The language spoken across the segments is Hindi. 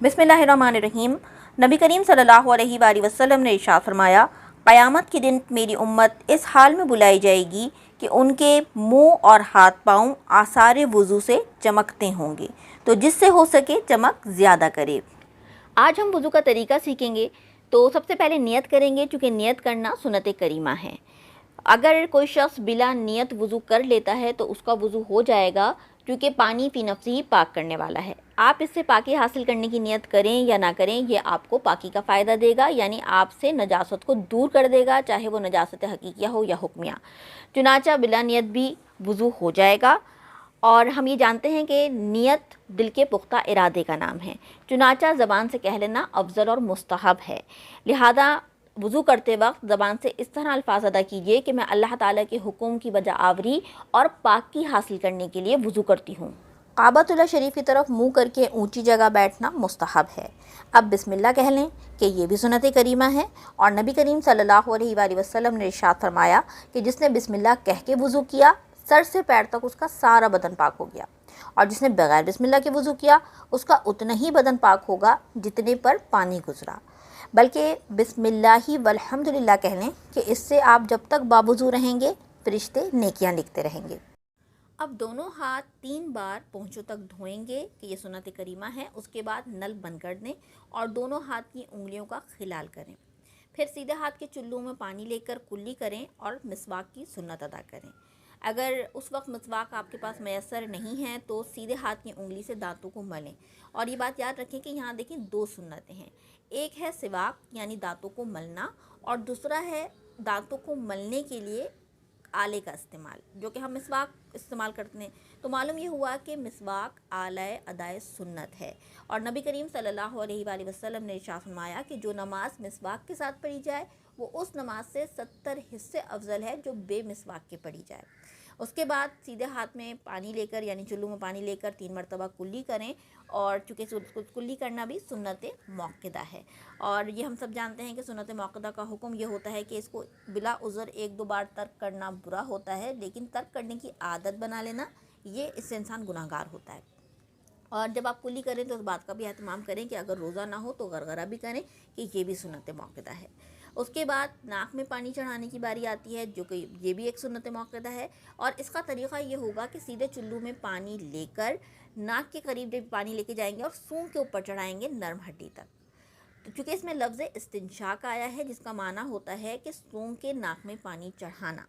बिस्मिल्लाहिर्रहमानिर्रहीम। नबी करीम सल्लल्लाहु अलैहि वसल्लम ने इरशाद फरमाया, क़यामत के दिन मेरी उम्मत इस हाल में बुलाई जाएगी कि उनके मुंह और हाथ पाँव आसार वज़ू से चमकते होंगे, तो जिससे हो सके चमक ज़्यादा करे। आज हम वज़ू का तरीका सीखेंगे। तो सबसे पहले नियत करेंगे, चूँकि नियत करना सुन्नत करीमा है। अगर कोई शख्स बिला नियत वज़ू कर लेता है तो उसका वज़ू हो जाएगा, क्योंकि पानी फ़ी नफ्सी ही पाक करने वाला है। आप इससे पाकी हासिल करने की नियत करें या ना करें, ये आपको पाकी का फ़ायदा देगा, यानी आपसे नजासत को दूर कर देगा, चाहे वो नजासत हकीकिया हो या हुक्मिया। चुनाचा बिला नियत भी वज़ू हो जाएगा। और हम ये जानते हैं कि नियत दिल के पुख्ता इरादे का नाम है। चुनाचा ज़बान से कह लेना अफजल और मुस्तहब है। लिहाजा वज़ू करते वक्त ज़बान से इस तरह अल्फाज अदा कीजिए कि मैं अल्लाह ताला के हुक्म की वजह आवरी और पाकी हासिल करने के लिए वज़ू करती हूँ। काबतुल्लाह शरीफ की तरफ मुँह करके ऊंची जगह बैठना मुस्तहब है। अब बिस्मिल्लाह कह लें कि ये भी सुन्नत करीमा है। और नबी करीम सल्लल्लाहु अलैहि वसल्लम ने इरशाद फरमाया कि जिसने बिस्मिल्लाह कह के वज़ू किया, सर से पैर तक उसका सारा बदन पाक हो गया, और जिसने बगैर बिस्मिल्लाह के वज़ू किया उसका उतना ही बदन पाक होगा जितने पर पानी गुजरा। बल्कि बिस्मिल्लाही वल्हम्दुलिल्लाह कह लें कि इससे आप जब तक बावज़ू रहेंगे फरिश्ते नेकियां लिखते रहेंगे। अब दोनों हाथ 3 बार पहुँचों तक धोएंगे कि ये सुन्नत करीमा है। उसके बाद नल बंद कर दें और दोनों हाथ की उंगलियों का खिलाल करें। फिर सीधे हाथ के चुल्लू में पानी लेकर कुल्ली करें और मिसवाक की सुन्नत अदा करें। अगर उस वक्त मिसवाक आपके पास मैसर नहीं है तो सीधे हाथ की उंगली से दांतों को मलें। और ये बात याद रखें कि यहाँ देखें 2 सुन्नतें हैं। एक है सिवाक यानी दांतों को मलना, और दूसरा है दांतों को मलने के लिए आले का इस्तेमाल, जो कि हम मिसवाक इस्तेमाल करते हैं। तो मालूम ये हुआ कि मिसवाक आलाए अदाए सुन्नत है। और नबी करीम सल्लल्लाहु अलैहि वसल्लम ने इरशाद फरमाया कि जो नमाज मिसवाक के साथ पढ़ी जाए वो उस नमाज से 70 हिस्से अफजल है जो बेमिसवाक के पढ़ी जाए। उसके बाद सीधे हाथ में पानी लेकर यानी चुल्लू में पानी लेकर 3 मरतबा कुल्ली करें। और चूँकि कुल्ली करना भी सुन्नत मौक़िदा है, और ये हम सब जानते हैं कि सुन्नत मौक़िदा का हुक्म ये होता है कि इसको बिला उज़र 1-2 बार तर्क करना बुरा होता है, लेकिन तर्क करने की आदत बना लेना ये इससे इंसान गुनाहगार होता है। और जब आप कुल्ली करें तो इस बात का भी एहतमाम करें कि अगर रोज़ा ना हो तो गरगरा भी करें कि ये भी सुन्नत मौक़िदा है। उसके बाद नाक में पानी चढ़ाने की बारी आती है, जो कि ये भी एक सुन्नत मौक़िदा है। और इसका तरीक़ा ये होगा कि सीधे चुल्लू में पानी लेकर नाक के करीब जब पानी लेके जाएंगे और सूंघ के ऊपर चढ़ाएंगे नरम हड्डी तक। तो चूँकि इसमें लफ्ज़ इस्तिंशाक आया है जिसका माना होता है कि सूंघ के नाक में पानी चढ़ाना।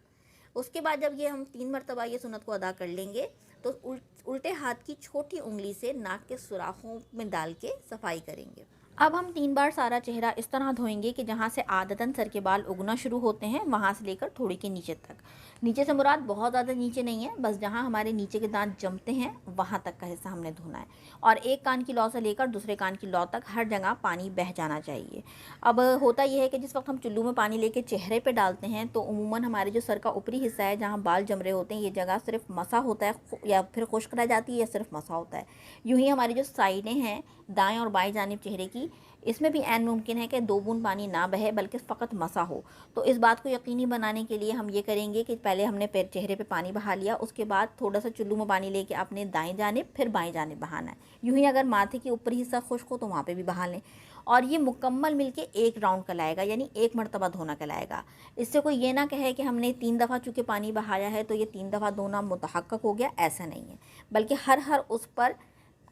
उसके बाद जब ये हम 3 मरतबा ये सुन्नत को अदा कर लेंगे तो उल्टे हाथ की छोटी उंगली से नाक के सुराखों में डाल के सफाई करेंगे। अब हम 3 बार सारा चेहरा इस तरह धोएंगे कि जहाँ से आदतन सर के बाल उगना शुरू होते हैं वहाँ से लेकर थोड़ी के नीचे तक। नीचे से मुराद बहुत ज़्यादा नीचे नहीं है, बस जहाँ हमारे नीचे के दांत जमते हैं वहाँ तक का हिस्सा हमने धोना है। और एक कान की लौ से लेकर दूसरे कान की लौ तक हर जगह पानी बह जाना चाहिए। अब होता यह है कि जिस वक्त हम चुल्लू में पानी लेके चेहरे पे डालते हैं तो उमूमन हमारे जो सर का ऊपरी हिस्सा है जहाँ बाल जम रहे होते हैं ये जगह सिर्फ मसा होता है या फिर खुश्क रह जाती है या सिर्फ मसा होता है। यूँ ही हमारी जो साइडें हैं दाएँ और बाएँ जानिब चेहरे की, इसमें भी ऐन मुमकिन है कि 2 बूंद पानी ना बहे बल्कि फ़कत मसा हो। तो इस बात को यकीनी बनाने के लिए हम ये करेंगे कि पहले हमने चेहरे पे पानी बहा लिया, उसके बाद थोड़ा सा चुल्लू में पानी लेके अपने दाएं जानिब फिर बाएं जानिब बहाना है। यूँ ही अगर माथे के ऊपरी हिस्सा खुश्क हो तो वहाँ पे भी बहा लें। और ये मुकम्मल मिलके 1 राउंड कहलाएगा, यानी 1 मरतबा धोना कहलाएगा। इससे कोई ये ना कहे कि हमने 3 दफ़ा चूँकि पानी बहाया है तो ये 3 दफ़ा धोना मुतहक्कक हो गया, ऐसा नहीं है। बल्कि हर उस पर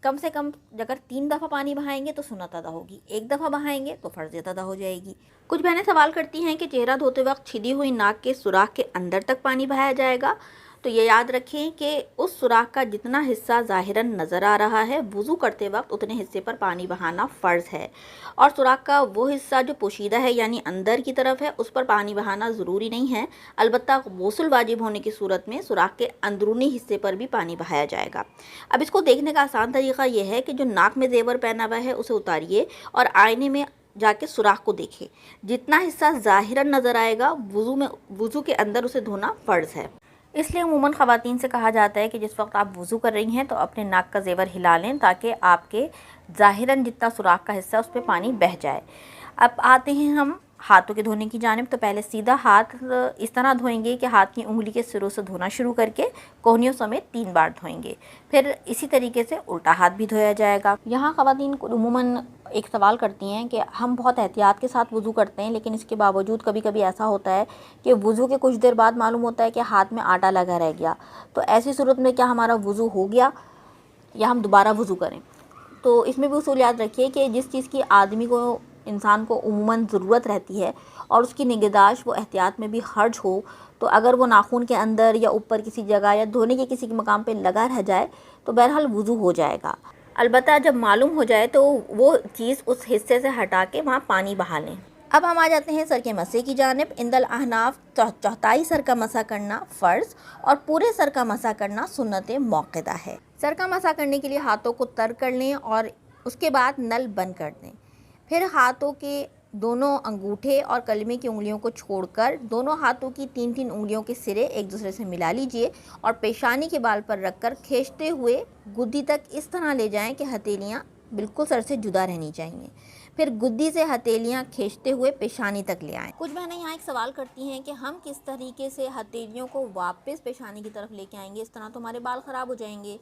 कम से कम अगर 3 दफ़ा पानी बहाएंगे तो सुन्नत अदा होगी, 1 दफ़ा बहाएंगे तो फ़र्ज़ियत अदा हो जाएगी। कुछ बहनें सवाल करती हैं कि चेहरा धोते वक्त छिदी हुई नाक के सुराख के अंदर तक पानी बहाया जाएगा। तो ये याद रखें कि उस सुराख का जितना हिस्सा ज़ाहिरन नज़र आ रहा है वज़ू करते वक्त उतने हिस्से पर पानी बहाना फ़र्ज़ है, और सुराख का वो हिस्सा जो पोशीदा है यानी अंदर की तरफ है उस पर पानी बहाना ज़रूरी नहीं है। अलबत्ता गुस्ल वाजिब होने की सूरत में सुराख के अंदरूनी हिस्से पर भी पानी बहाया जाएगा। अब इसको देखने का आसान तरीक़ा यह है कि जो नाक में ज़ेवर पहना हुआ है उसे उतारिए और आईने में जाके सुराख को देखें। जितना हिस्सा ज़ाहिरन नज़र आएगा वज़ू के अंदर उसे धोना फ़र्ज़ है। इसलिए अमूमन ख़वातीन से कहा जाता है कि जिस वक्त आप वज़ू कर रही हैं तो अपने नाक का ज़ेवर हिला लें ताकि आपके ज़ाहिरन जितना सुराख का हिस्सा उस पर पानी बह जाए। अब आते हैं हम हाथों के धोने की जानिब तो पहले सीधा हाथ इस तरह धोएंगे कि हाथ की उंगली के सिरों से धोना शुरू करके कोहनियों समेत 3 बार धोएंगे। फिर इसी तरीके से उल्टा हाथ भी धोया जाएगा। यहाँ ख़वातीन उमूमन एक सवाल करती हैं कि हम बहुत एहतियात के साथ वज़ू करते हैं, लेकिन इसके बावजूद कभी कभी ऐसा होता है कि वज़ू के कुछ देर बाद मालूम होता है कि हाथ में आटा लगा रह गया। तो ऐसी सूरत में क्या हमारा वज़ू हो गया या हम दोबारा वज़ू करें? तो इसमें भी उसूल याद रखिए कि जिस चीज़ की आदमी को, इंसान को उमूमन ज़रूरत रहती है और उसकी निगहदाश्त वो एहतियात में भी हर्ज हो, तो अगर वो नाखून के अंदर या ऊपर किसी जगह या धोने के किसी मकाम पे लगा रह जाए तो बहरहाल वज़ू हो जाएगा। अलबत्ता जब मालूम हो जाए तो वो चीज़ उस हिस्से से हटा के वहाँ पानी बहा लें। अब हम आ जाते हैं सर के मसे की जानिब। इंदल अहनाफ चौथाई सर का मसा करना फ़र्ज़ और पूरे सर का मसा करना सुन्नत मौक़िदा है। सर का मसा करने के लिए हाथों को तर कर लें और उसके बाद नल बंद कर दें। फिर हाथों के दोनों अंगूठे और कलमे की उंगलियों को छोड़कर दोनों हाथों की 3-3 उंगलियों के सिरे एक दूसरे से मिला लीजिए और पेशानी के बाल पर रखकर खींचते हुए गुद्दी तक इस तरह ले जाएं कि हथेलियां बिल्कुल सर से जुदा रहनी चाहिए। फिर गुद्दी से हथेलियां खींचते हुए पेशानी तक ले आएं। कुछ बहनें यहाँ एक सवाल करती हैं कि हम किस तरीके से हथेलियों को वापस पेशानी की तरफ लेके आएंगे, इस तरह तो हमारे बाल ख़राब हो जाएंगे।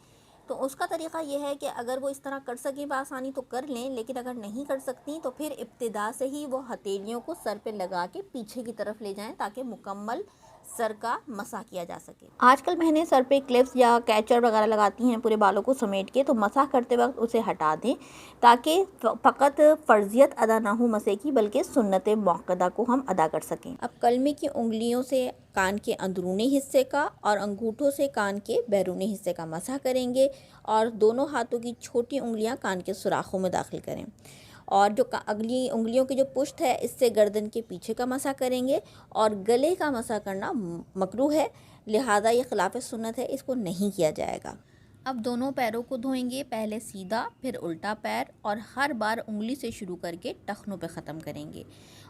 तो उसका तरीक़ा यह है कि अगर वो इस तरह कर सकें बआसानी तो कर लें, लेकिन अगर नहीं कर सकती तो फिर इब्तिदा से ही वो हथेलियों को सर पे लगा के पीछे की तरफ ले जाएं ताकि मुकम्मल सर का मसा किया जा सके। आजकल बहनें सर पे क्लिप्स या कैचर वगैरह लगाती हैं पूरे बालों को समेट के, तो मसा करते वक्त उसे हटा दें ताकि फ़कत फ़र्जियत अदा ना हो मसे की, बल्कि सुन्नत मौक़िदा को हम अदा कर सकें। अब कलमे की उंगलियों से कान के अंदरूनी हिस्से का और अंगूठों से कान के बैरूनी हिस्से का मसा करेंगे और दोनों हाथों की छोटी उंगलियां कान के सुराखों में दाखिल करें और जो अगली उंगलियों की जो पुश्त है इससे गर्दन के पीछे का मसा करेंगे। और गले का मसा करना मकरूह है, लिहाजा ये खिलाफ सुन्नत है, इसको नहीं किया जाएगा। अब दोनों पैरों को धोएंगे, पहले सीधा फिर उल्टा पैर और हर बार उंगली से शुरू करके टखनों पे ख़त्म करेंगे।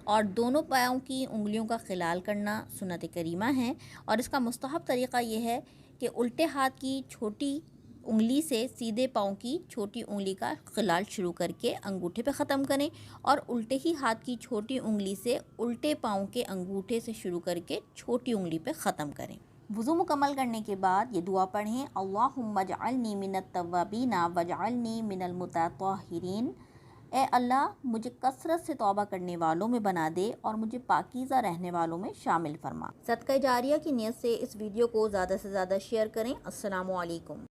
और दोनों पाँव की उंगलियों का खिलाल करना सुन्नत करीमा है और इसका मुस्तहब तरीक़ा ये है कि उल्टे हाथ की छोटी उंगली से सीधे पाँव की छोटी उंगली का खिलाल शुरू करके अंगूठे पे ख़त्म करें और उल्टे ही हाथ की छोटी उंगली से उल्टे पाँव के अंगूठे से शुरू करके छोटी उंगली पे ख़त्म करें। वज़ू मुकम्मल करने के बाद ये दुआ पढ़ें, अल्लाहुम्मा जअलनी मिनत तव्वाबीना वजअलनी मिनल मुतत्तहिरीन। ए अल्लाह, मुझे कसरत से तौबा करने वालों में बना दे और मुझे पाकीज़ा रहने वालों में शामिल फरमा। सदका जारिया की नियत से इस वीडियो को ज़्यादा से ज़्यादा शेयर करें। अस्सलामु अलैकुम।